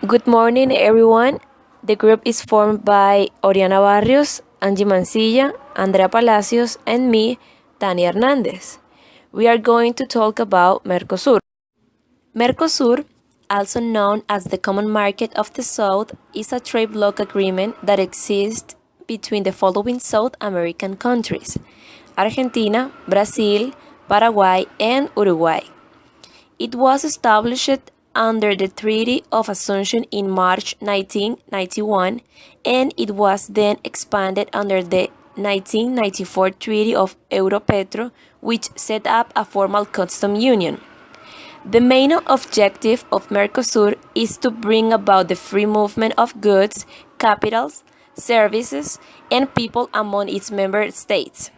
Good morning, everyone. The group is formed by Oriana Barrios, Angie Mancilla, Andrea Palacios, and me, Tania Hernandez. We are going to talk about MERCOSUR. MERCOSUR, also known as the Common Market of the South, is a trade bloc agreement that exists between the following South American countries: Argentina, Brazil, Paraguay, and Uruguay. It was established under the Treaty of Assumption in March 1991, and it was then expanded under the 1994 Treaty of Europetro, which set up a formal customs union. The main objective of MERCOSUR is to bring about the free movement of goods, capitals, services, and people among its member states.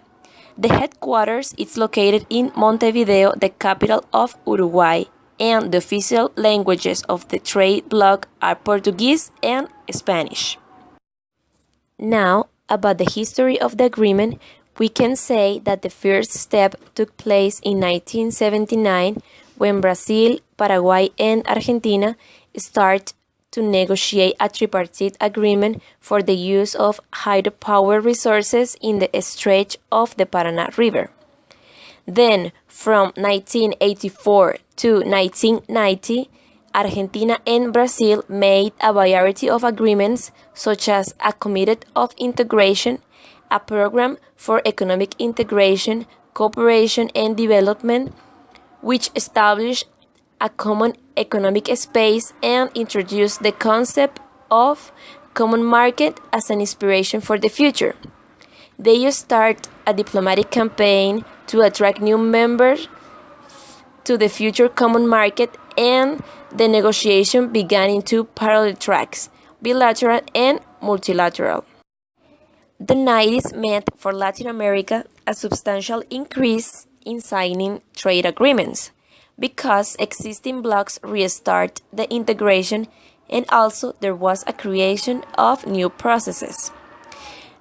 The headquarters is located in Montevideo, the capital of Uruguay, and the official languages of the trade bloc are Portuguese and Spanish. Now, about the history of the agreement, we can say that the first step took place in 1979 when Brazil, Paraguay, and Argentina started to negotiate a tripartite agreement for the use of hydropower resources in the stretch of the Paraná River. Then, from 1984 to 1990, Argentina and Brazil made a variety of agreements, such as a Committee of Integration, a program for economic integration, cooperation, and development, which established a common economic space and introduced the concept of common market as an inspiration for the future. They start a diplomatic campaign to attract new members to the future common market, and the negotiation began in two parallel tracks: bilateral and multilateral. The 90s meant for Latin America a substantial increase in signing trade agreements, because existing blocs restart the integration, and also there was a creation of new processes.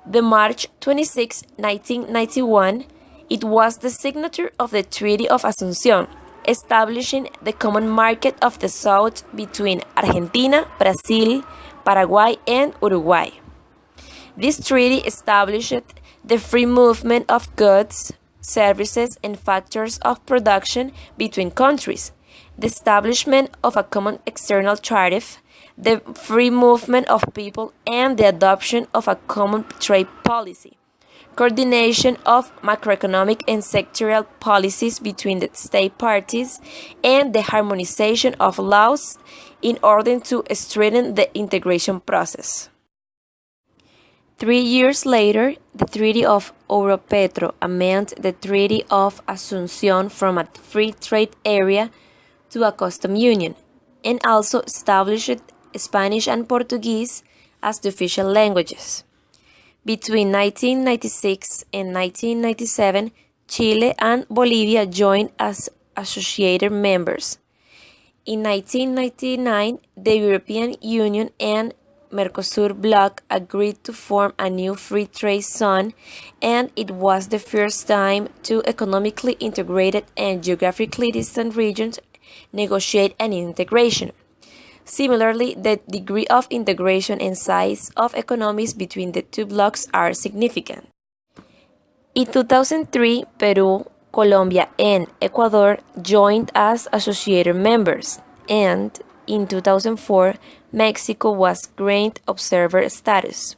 The March 26, 1991, it was the signature of the Treaty of Asunción, establishing the common market of the South between Argentina, Brazil, Paraguay, and Uruguay. This treaty established the free movement of goods, services, and factors of production between countries, the establishment of a common external tariff, the free movement of people, and the adoption of a common trade policy, coordination of macroeconomic and sectorial policies between the state parties, and the harmonization of laws in order to strengthen the integration process. 3 years later, the Treaty of Europetro amended the Treaty of Asunción from a free trade area to a customs union, and also established Spanish and Portuguese as the official languages. Between 1996 and 1997, Chile and Bolivia joined as associated members. In 1999, the European Union and MERCOSUR bloc agreed to form a new free trade zone, and it was the first time two economically integrated and geographically distant regions negotiate an integration. Similarly, the degree of integration and size of economies between the two blocs are significant. In 2003, Peru, Colombia, and Ecuador joined as associated members, and in 2004, Mexico was granted observer status.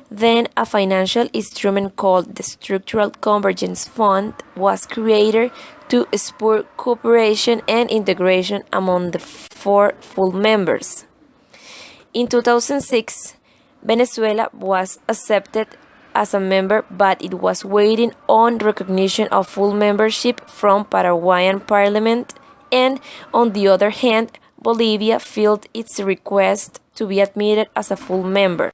Then a financial instrument called the Structural Convergence Fund was created to spur cooperation and integration among the four full members. In 2006, Venezuela was accepted as a member, but it was waiting on recognition of full membership from Paraguayan Parliament, and on the other hand, Bolivia filed its request to be admitted as a full member.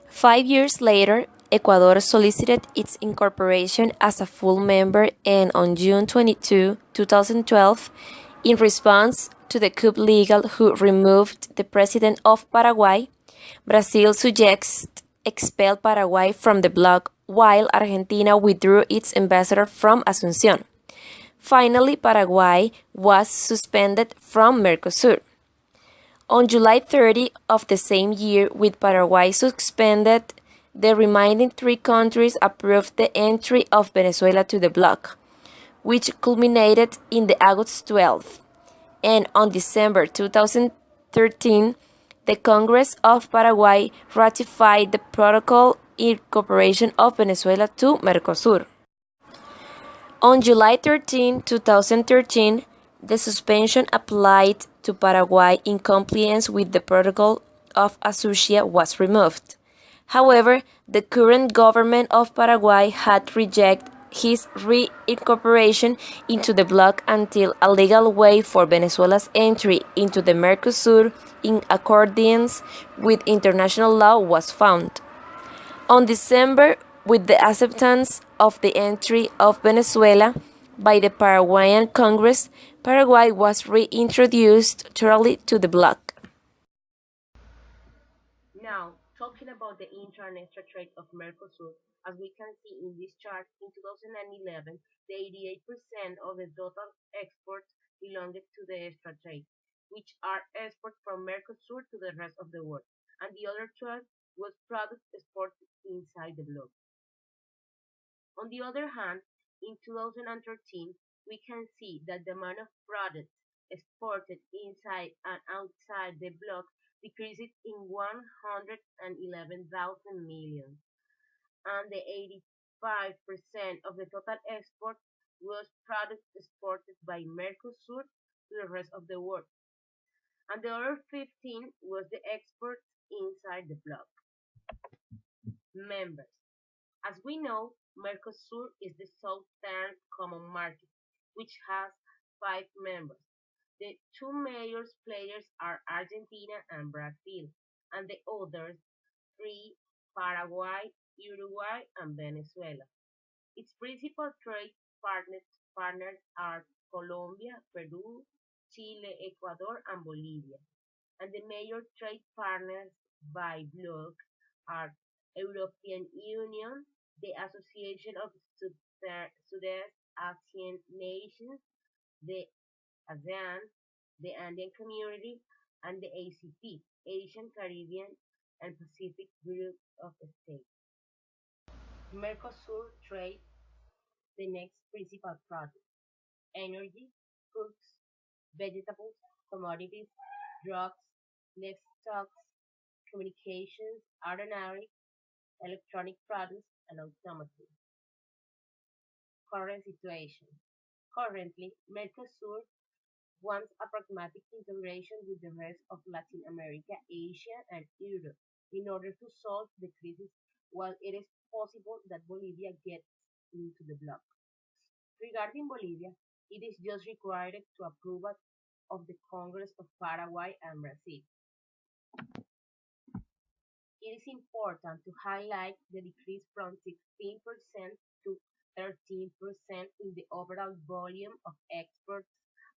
5 years later, Ecuador solicited its incorporation as a full member, and on June 22, 2012, in response to the coup legal who removed the president of Paraguay, Brazil suggests expel Paraguay from the bloc, while Argentina withdrew its ambassador from Asunción. Finally, Paraguay was suspended from MERCOSUR. On July 30 of the same year, with Paraguay suspended, the remaining three countries approved the entry of Venezuela to the bloc, which culminated in the August 12th. And on December 2013, the Congress of Paraguay ratified the protocol incorporation of Venezuela to MERCOSUR. On July 13, 2013, the suspension applied to Paraguay in compliance with the Protocol of Asucia was removed. However, the current government of Paraguay had rejected his reincorporation into the bloc until a legal way for Venezuela's entry into the MERCOSUR in accordance with international law was found. On December, with the acceptance of the entry of Venezuela by the Paraguayan Congress, Paraguay was reintroduced thoroughly to the bloc. Now, talking about the intra and extra trade of Mercosur, as we can see in this chart, in 2011, the 88% of the total exports belonged to the extra trade, which are exports from Mercosur to the rest of the world, and the other 12 was products exported inside the bloc. On the other hand, in 2013, we can see that the amount of products exported inside and outside the bloc decreased in 111,000 million, and the 85% of the total export was products exported by Mercosur to the rest of the world, and the other 15 was the exports inside the bloc. Members. As we know, Mercosur is the Southern Common Market, which has five members. The two major players are Argentina and Brazil, and the others three, Paraguay, Uruguay, and Venezuela. Its principal trade partners are Colombia, Peru, Chile, Ecuador, and Bolivia, and the major trade partners by bloc are European Union, the Association of Southeast Asian Nations, the ASEAN, the Andean Community, and the ACP, Asian, Caribbean, and Pacific Group of States. Mercosur trade the next principal products: energy, foods, vegetables, commodities, drugs, livestock, communications, aeronautics, electronic products, and automotive. Current situation. Currently, Mercosur wants a pragmatic integration with the rest of Latin America, Asia, and Europe in order to solve the crisis while it is possible that Bolivia gets into the bloc. Regarding Bolivia, it is just required to approval of the Congress of Paraguay and Brazil. It is important to highlight the decrease from 16% to 13% in the overall volume of exports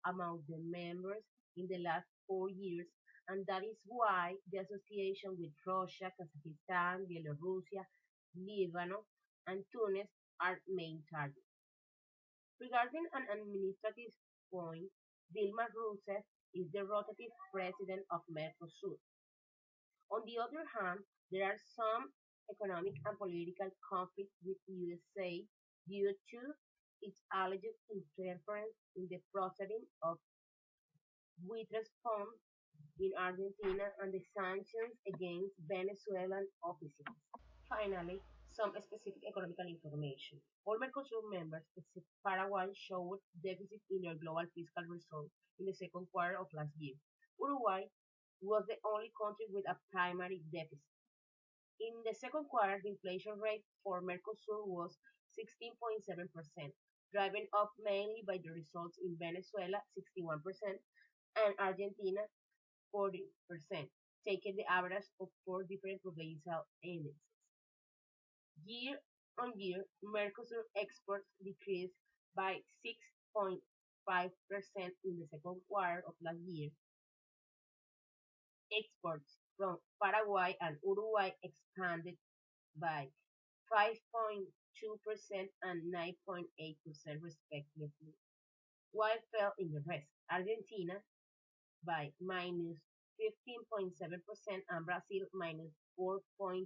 among the members in the last 4 years, and that is why the association with Russia, Kazakhstan, Belarus, Lebanon, and Tunis are main targets. Regarding an administrative point, Dilma Rousseff is the rotative president of Mercosur. On the other hand, there are some economic and political conflicts with USA due to its alleged interference in the processing of wheat funds in Argentina and the sanctions against Venezuelan officials. Finally, some specific economic information. All Mercosur members except Paraguay showed deficit in their global fiscal result in the second quarter of last year. Uruguay was the only country with a primary deficit. In the second quarter, the inflation rate for Mercosur was 16.7%, driven up mainly by the results in Venezuela, 61%, and Argentina, 40%, taking the average of four different provincial indexes. Year on year, Mercosur exports decreased by 6.5% in the second quarter of last year. Exports from Paraguay and Uruguay expanded by 5.2% and 9.8% respectively, while fell in the rest. Argentina by 15.7%, and Brazil minus 4.2%.